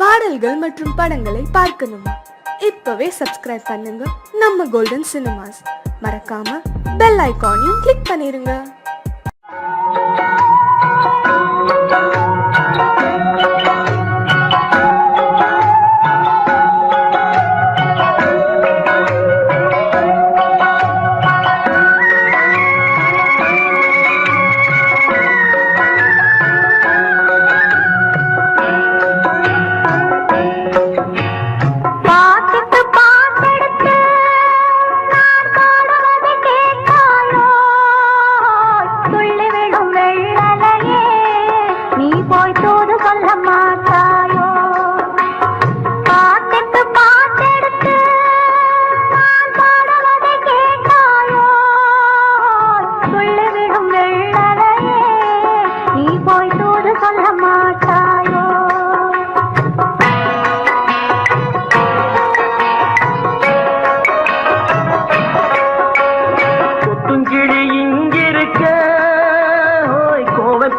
பாடல்கள் மற்றும் படங்களை பார்க்கணுமா? இப்பவே சப்ஸ்கிரைப் பண்ணுங்க நம்ம கோல்டன் சினிமாஸ். மறக்காம பெல் ஐகானையும் கிளிக் பண்ணிருங்க.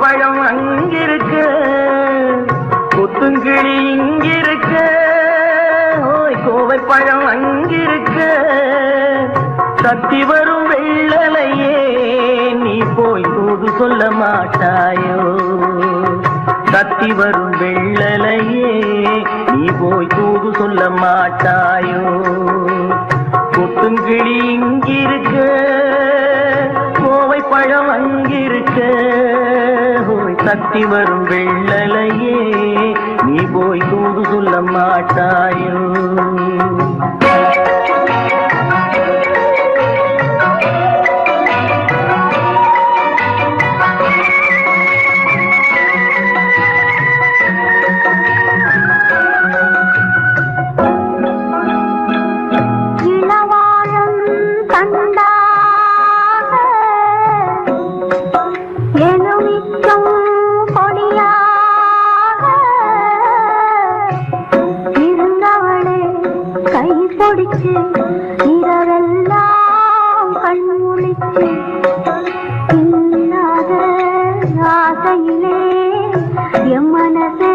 பழம் அங்கிருக்க, கொத்துங்கிளி இங்கிருக்க, கோவை பழம் அங்கிருக்க, தத்தி வரும் வெள்ளலையே நீ போய் தூது சொல்ல மாட்டாயோ? தத்தி வரும் வெள்ளலையே நீ போய் தூது சொல்ல மாட்டாயோ? கொத்துங்கிளி இங்கிருக்க, கோவை பழம் அங்கிருக்க, தத்தி வரும் வெள்ளலையே நீ போய் தூது சொல்ல மாட்டாயோ? இரவெல்லாம் கண்முழிச்சு இல்லாத ஆசையிலே என் மனசே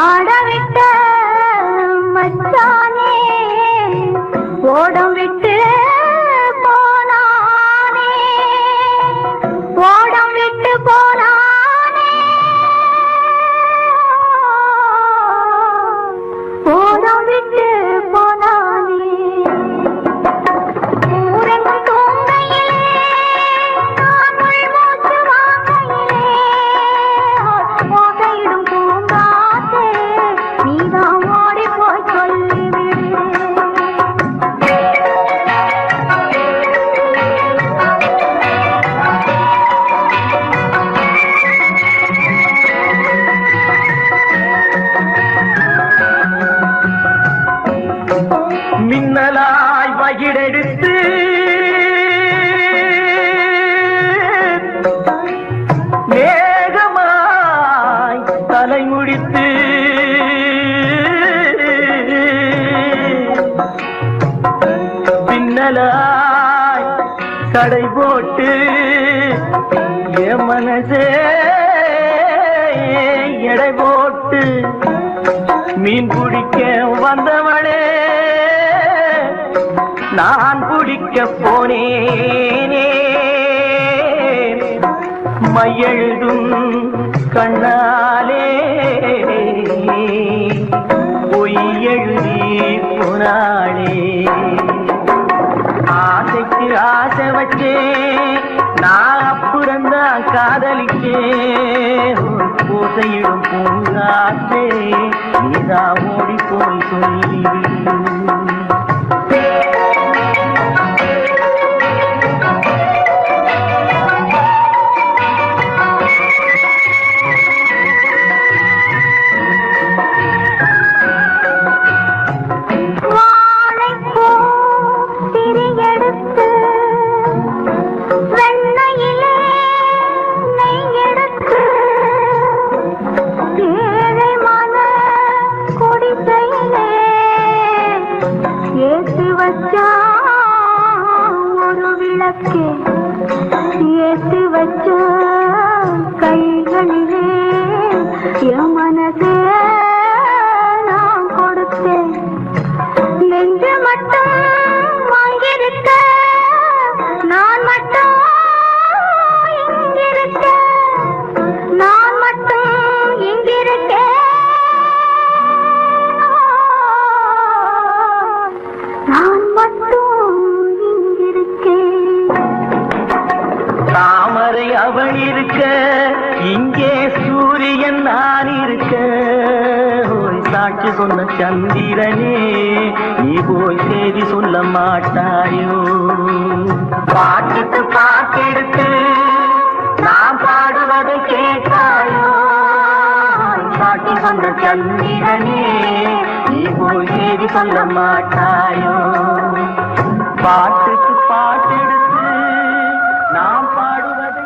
ஆடவிட்ட மச்சானே ஓடம் விட்டு போனானே, ஓடம் விட்டு போனானே, ஓடம் விட்டு போனானே. ஊரன் தூங்கையிலே நான் மூச்சு வாங்கையிலே ஓசையிடும் பூங்காற்றே நீதான் ஓடி போய் சொல்லிவிடு. மின்னலாய் வகிடெடுத்து மேகமாய் தலைமுடித்து பின்னலாய் கடை போட்டு என் மனசே எடை போட்டு மீன் பிடிக்க வந்தவளே நான் பிடிக்க போனேனே, மையெழுதும் கண்ணாலே பொய் எழுதி போனாளே. ஆசைக்கு ஆசை வச்சே நான் அப்புறந்தான் காதலிச்சே, பூசையிடும் பூங்காற்றே நீதான் ஓடி போய் சொல்லிவிடு. ஏழை மன குடிசையிலே என் மனசே நான் கொடுத்தேன், நெஞ்ச மட்டும் வாங்கியிருக்க, நான் மட்டும் இங்கிருக்க, நான் மட்டும் இங்கிருக்கேன், நான் மட்டும் இங்கிருக்கேன். தாமரை அவள் இருக்க, இங்கே சூரியன் நான் இருக்க, ஓய் சாட்சி சொன்ன சந்திரனே நீ போய் செய்தி சொல்ல மாட்டாயோ? பாட்டுக்கு பாட்டெடுத்து நான் பாடுவதை கேட்டாயோ? சாட்சி சொன்ன சந்திரனே நீ போய் செய்தி சொல்ல மாட்டாயோ? பாட்டுக்கு பாட்டெடுத்து நாம் பாடுவதை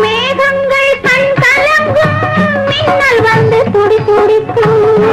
மேகங்கள் கண் கலங்கும் மின்னல் வந்து துடி துடிக்கும்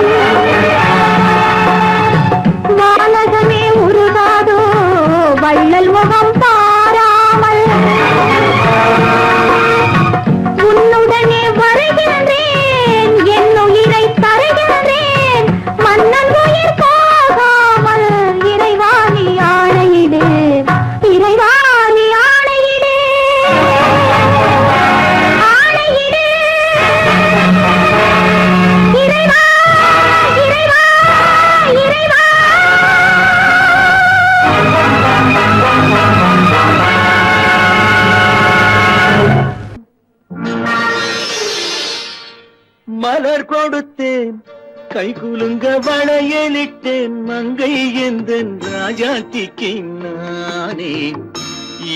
கை குலுங்க வளையலிட்டேன் மங்கை எந்தன் ராஜாத்திக்கு நானே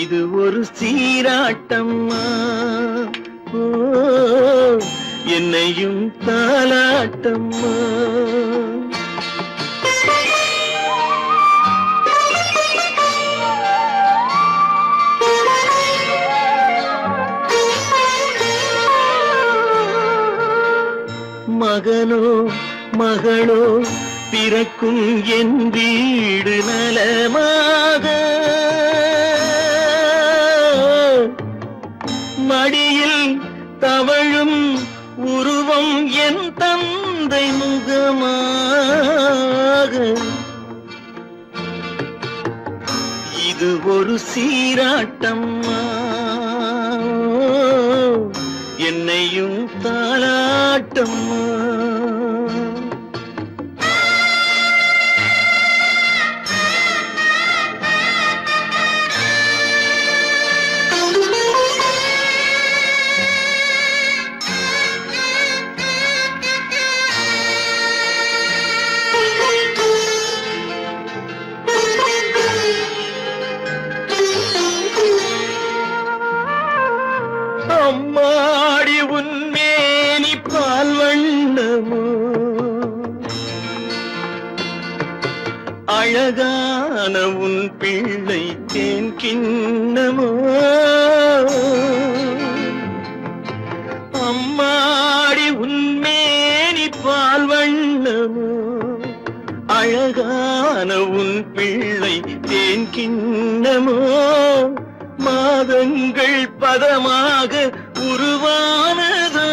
இது ஒரு சீராட்டம்மா ஓ என்னையும் தாலாட்டம்மா மகனோ மகளோ பிறக்கும் என் வீடு நலமாக மடியில் தவழும் உருவம் என் தந்தை முகமாக இது ஒரு சீராட்டம்மா என்னையும் தாலாட்டம்மா அம்மாடி உன்மேனி பால் வண்ணமோ அழகான உன் பிள்ளை தேன் கிண்ணமோ அம்மாடி உன்மேனி பால் வண்ணமோ அழகான உன் பிள்ளை தேன் கிண்ணமோ மாதங்கள் பதமாக உருவானதோ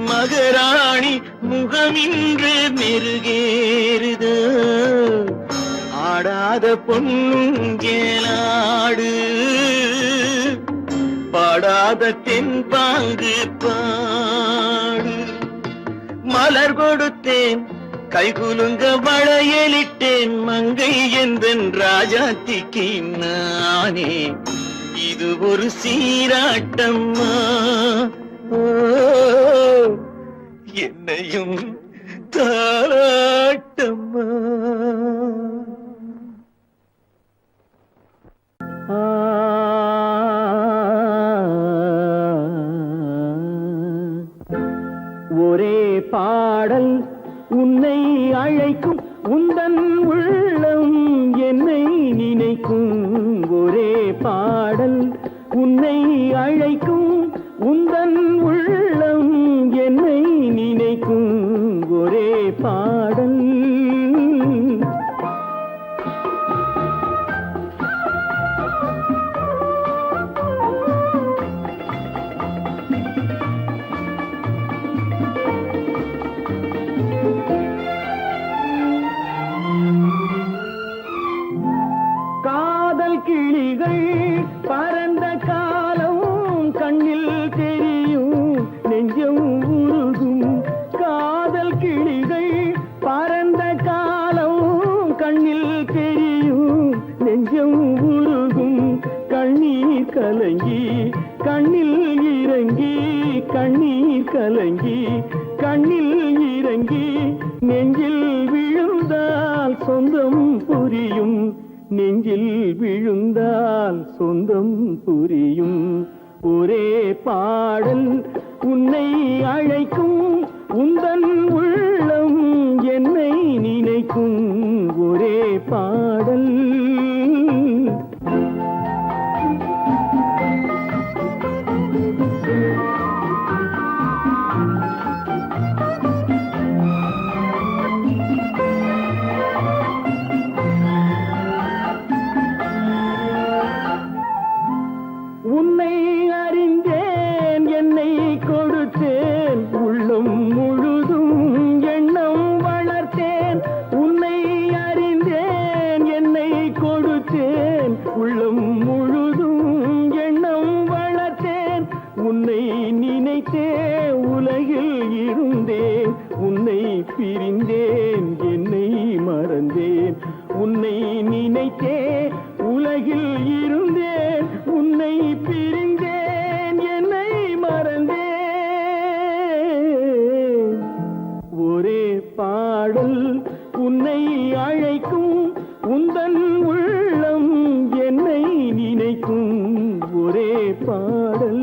மகராணி முகமின்று மெருகேறுதோ ஆடாத பொன்னுங்கேலாடு பாடாத தென்பாங்கு பாடு மலர் கொடுத்தேன் கைகுலுங்க வளையலிட்டேன் மங்கை எந்தன் ராஜாத்திக்கு நானே இது ஒரு சீராட்டம்மா ஓ என்னையும் தாலாட்டம்மா ஒரே பாடல் உன்னை அழைக்கும் உந்தன் உள்ளம் என்னை நினைக்கும் ஒரே பாடல் உன்னை அழைக்கும் உந்தன் உள்ளம் என்னை நினைக்கும் ஒரே பாடல் கிளிகள் பறந்த காலம் கண்ணில் தெரியும் நெஞ்சம் உருகும் காதல் கிளிகள் பறந்த காலம் கண்ணில் தெரியும் நெஞ்சம் உருகும் கண்ணீர் கலங்கி கண்ணில் இறங்கி கண்ணீர் கலங்கி கண்ணில் இறங்கி நெஞ்சில் விழுந்தால் சொந்தம் புரியும் நெஞ்சில் விழுந்தால் சொந்தம் புரியும் ஒரே பாடல் உன்னை அழைக்கும் உந்தன் உள்ளம் என்னை நினைக்கும் ஒரே பாடல் உன்னை அறிந்தேன் என்னை கொடுத்தேன் உள்ளம் முழுதும் எண்ணம் வளர்த்தேன் உன்னை அறிந்தேன் என்னை கொடுத்தேன் உள்ளம் முழுதும் எண்ணம் வளர்த்தேன் உன்னை நினைத்தே உலகில் இருந்தேன் உன்னை பிரிந்தேன் என்னை மறந்தேன் உன்னை நினைத்தே உலகில் இருந்தேன் உன்னை பிரிந்தேன் என்னை மறந்தேன் பாடல் உன்னை அழைக்கும் உந்தன் உள்ளம் என்னை நினைக்கும் ஒரே பாடல்.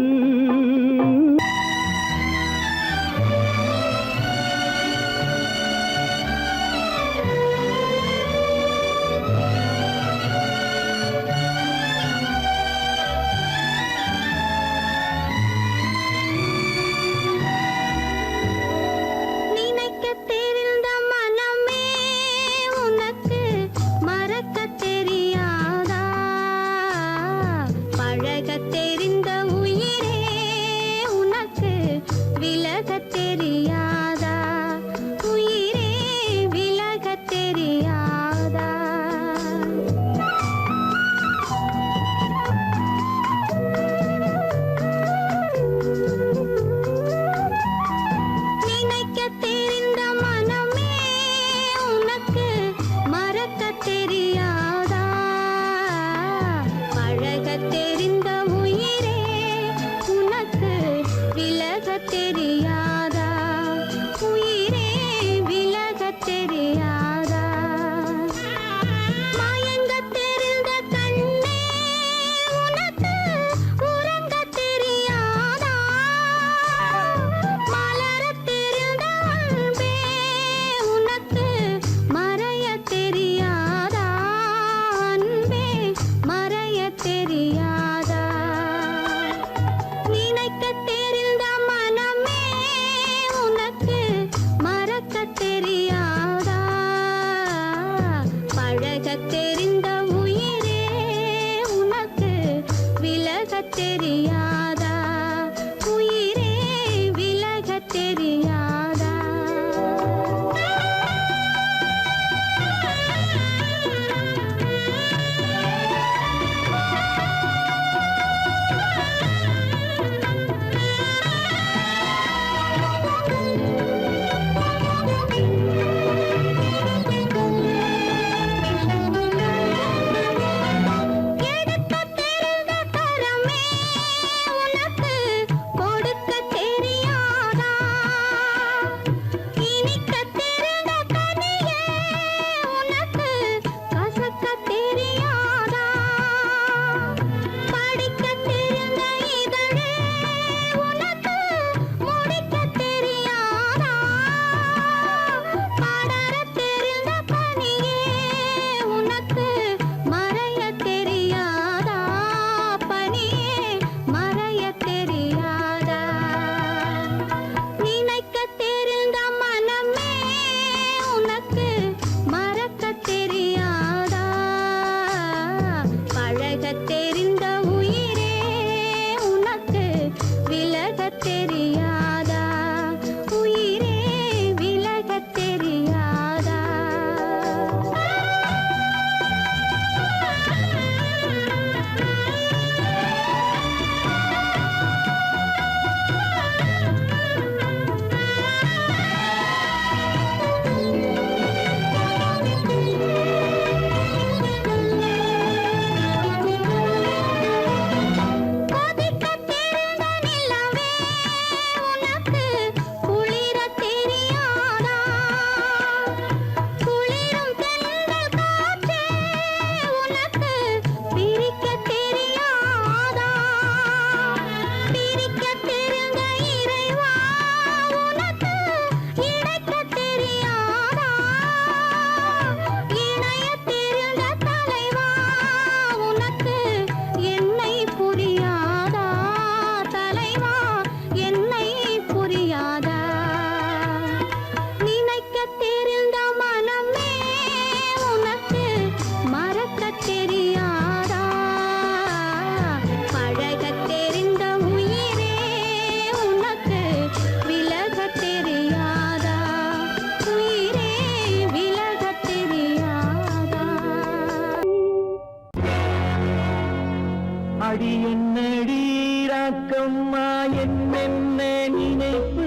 அடி என்னடி ராக்கம்மா என்னென்ன நினைப்பு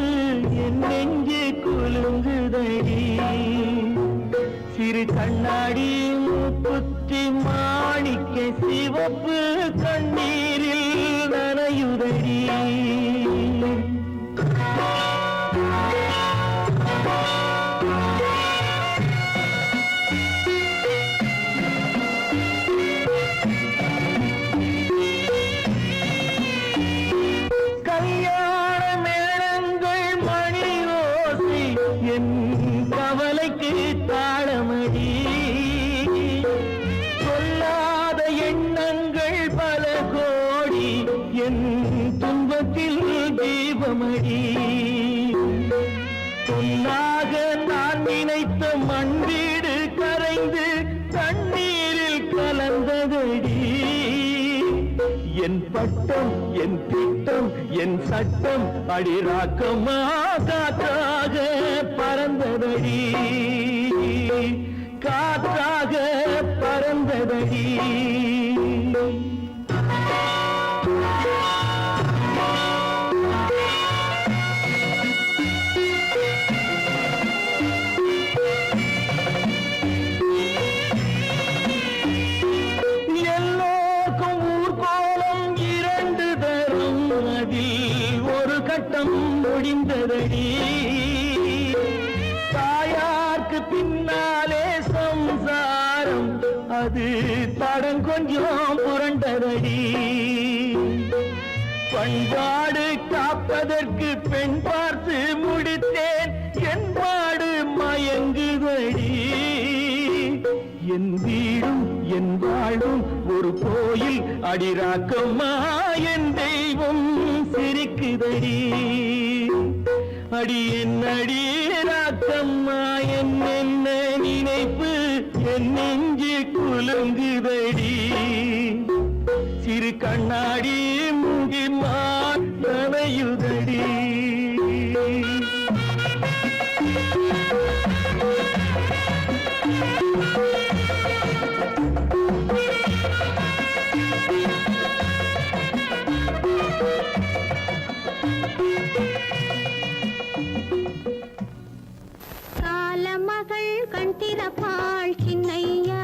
என் நெஞ்சு குலுங்குதடி சிறு கண்ணாடி மூக்குத்தி மாணிக்க சிவப்பு கண்ணீரில் நனையுதடி என் கவலைக்கு தாளமடி சொல்லாத எண்ணங்கள் பல கோடி என் துன்பத்தில் தீபமடி பொன்னாக நான் நினைத்த மண் வீடு கரைந்து தண்ணீரில் கலந்ததடி என் பட்டம் என் திட்டம் என் சட்டம் அடிராக்கமா காற்றாக பறந்ததடி காற்றாக பறந்ததடி ஒரு கட்டம் முடிந்ததடி தாயார்க்கு பின்னாலே சம்சாரம் அது தடம் கொஞ்சம் புரண்டதடி பண்பாடு காப்பதற்கு பெண் பார்த்து முடித்தேன் என் பாடு மயங்குதடி என் வீடும் என் வாழும் ஒரு கோயில் அடிராக்கம்மா என் தெய்வம் சிரிக்குதடி அடி என் அடிராக்கம்மா என்ன நினைப்பு என் நெஞ்சு குலுங்குதடி சிறு கண்ணாடி மூங்கி மாலையுதடி காலமகள் கண் திறப்பாள் சின்னையா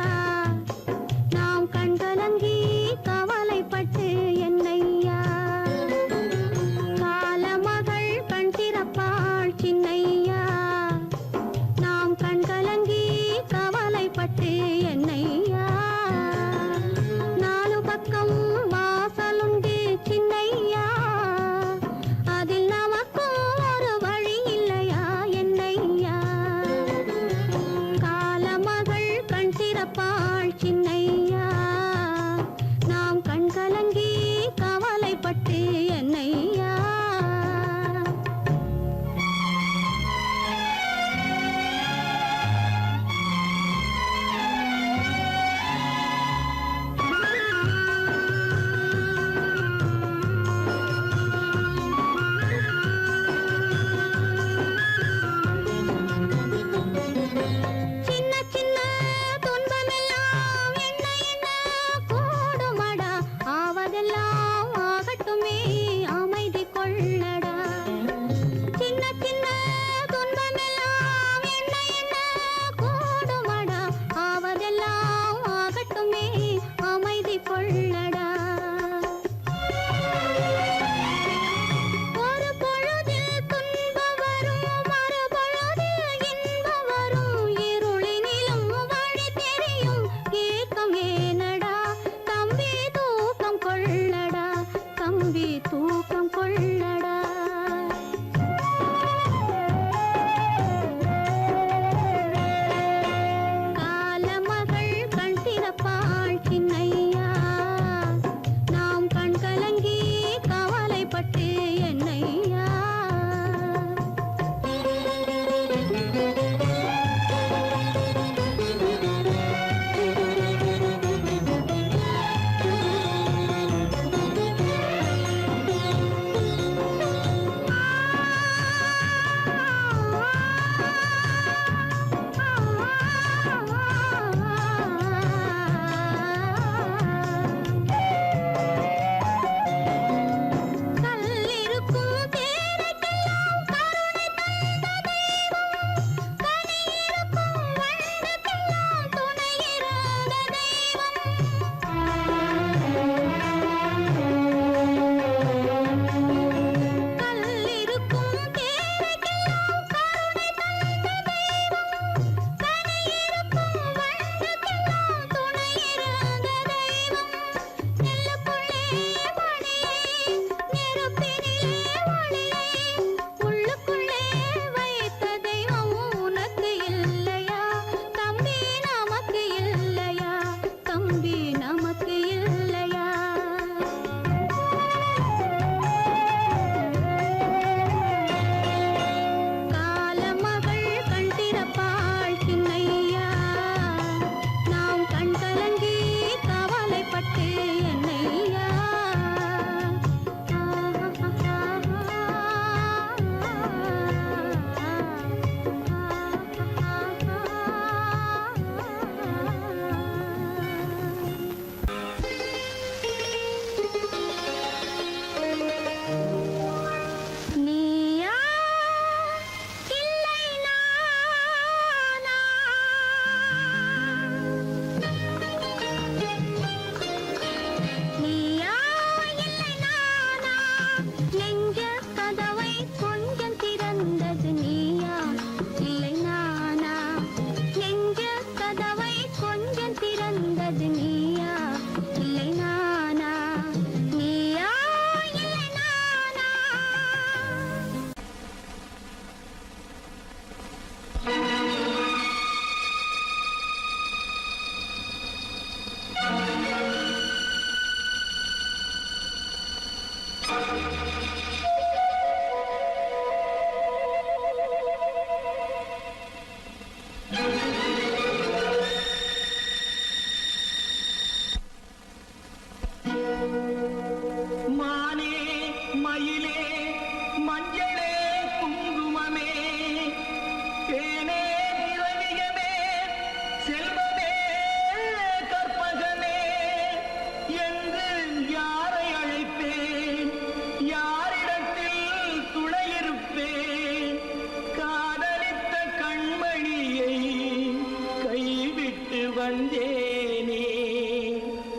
வந்தேனே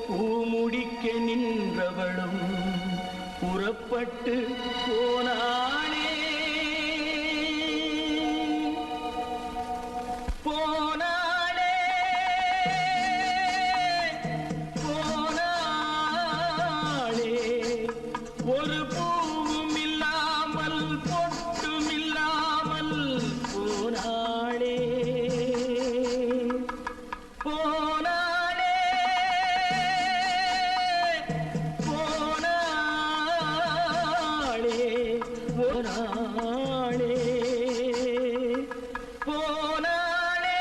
பூமுடிக்க நின்றவளும் புறப்பட்டு போனாளே போனாளே போனாளே ஒரு பூவும் இல்லாமல் பொட்டும் இல்லாமல் போனாளே போனாளே போனாளே போனாளே போனாளே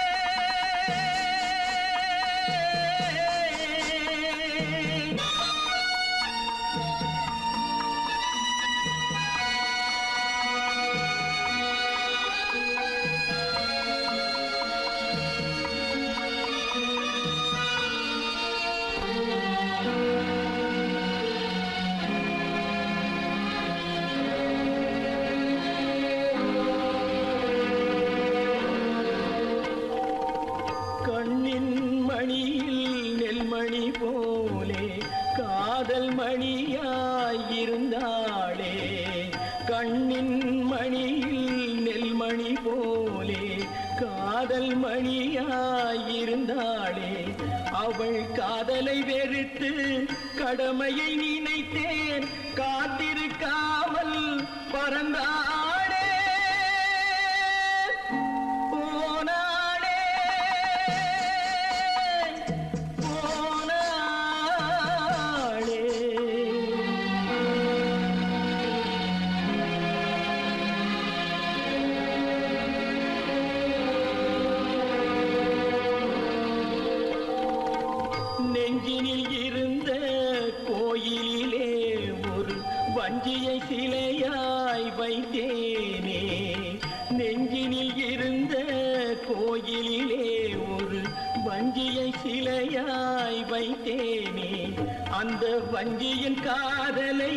கண்ணின் மணியில் நெல்மணி போலே காதல் மணியாயிருந்தாளே கண்ணின் மணியில் நெல்மணி போலே காதல் மணியாயிருந்தாளே அவள் காதலை வெறுத்து கடமையை நினைத்தேன் காத்திருக்காமல் பறந்தாளே போனாளே போனாளே நெஞ்சினில் இருந்த கோயிலிலே ஒரு வஞ்சியை சிலையாய் வைத்தேனே நெஞ்சினில் இருந்த கோயிலிலே ஒரு வஞ்சியை சிலையாய் வைத்தேனே அந்த வஞ்சியின் காதலை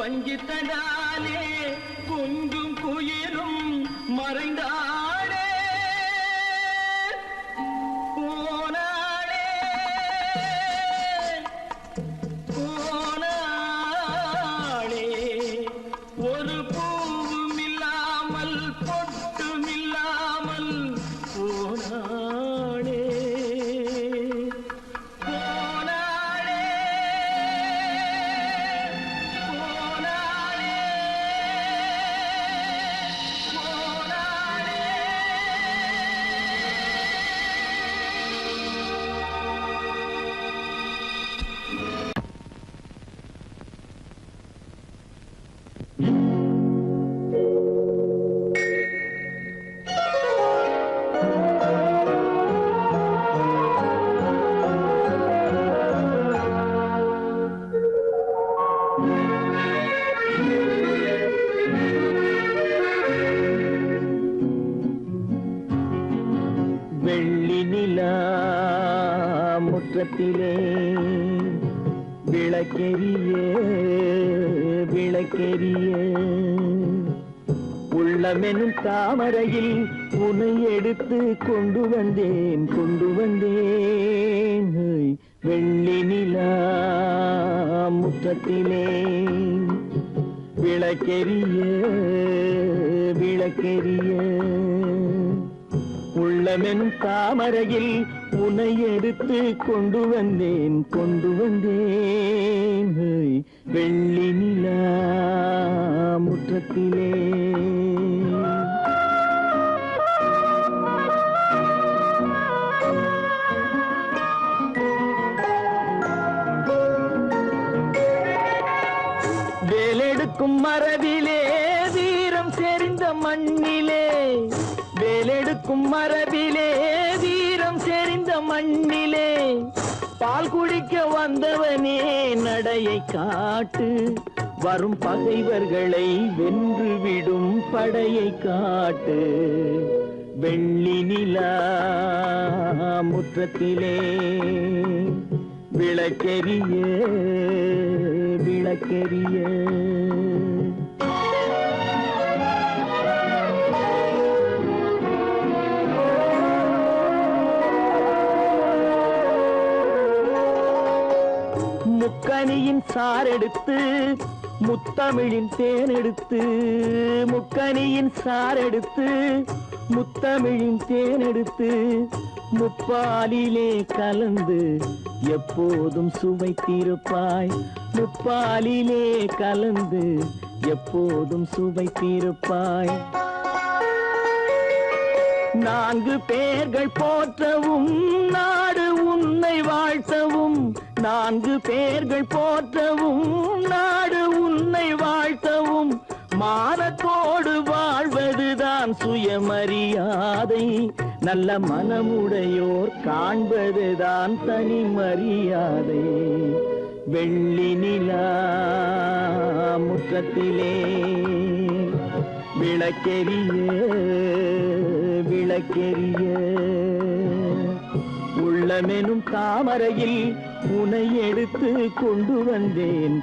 வஞ்சித்ததாலே குஞ்சும் குயிலும் மறைந்தாளே போனாளே போனாளே ஒரு பூவும் இல்லாமல் பொட்டும் இல்லாமல் போனாளே போனாளே போனாளே போனாளே வெள்ளி நிலா முற்றத்திலே விளக்கெரிய விளக்கெரிய உள்ளமெனும் தாமரையில் உன்னை எடுத்து கொண்டு வந்தேன் வெள்ளி நிலா முற்றத்திலே விளக்கெரிய விளக்கெரிய உள்ளமெனும் தாமரையில் உன்னை எடுத்து கொண்டு வந்தேன் வெள்ளி நிலா முற்றத்திலே வேலெடுக்கும் மரபிலே வீரம் செறிந்த மண்ணிலே வேலெடுக்கும் மரபிலே வீரம் செறிந்த மண்ணிலே பால் குடிக்க வந்தவனே நடையை காட்டு வரும் பகைவர்களை வென்று விடும் படையை காட்டு வெள்ளி நிலா முற்றத்திலே விளக்கெரிய விளக்கெரிய முக்கனியின் சாரெடுத்து முத்தமிழின் தேனெடுத்து முக்கனியின் சாரெடுத்து முத்தமிழின் தேனெடுத்து முப்பாலிலே கலந்து எப்போதும் சுவைத்திருப்பாய் முப்பாலிலே கலந்து எப்போதும் சுவைத்திருப்பாய் நான்கு பேர்கள் போற்றவும் நாடு உன்னை வாழ்த்தவும் நான்கு பேர்கள் போற்றவும் நாடு உன்னை வாழ்த்தவும் மானத்தோடு வாழ்வதுதான் சுயமரியாதை நல்ல மனமுடையோர் காண்பதுதான் தனி மரியாதை வெள்ளி நிலா முற்றத்திலே விளக்கெரிய விளக்கெரிய உள்ளமெனும் தாமரையில் உனை எடுத்து கொண்டு வந்தேன்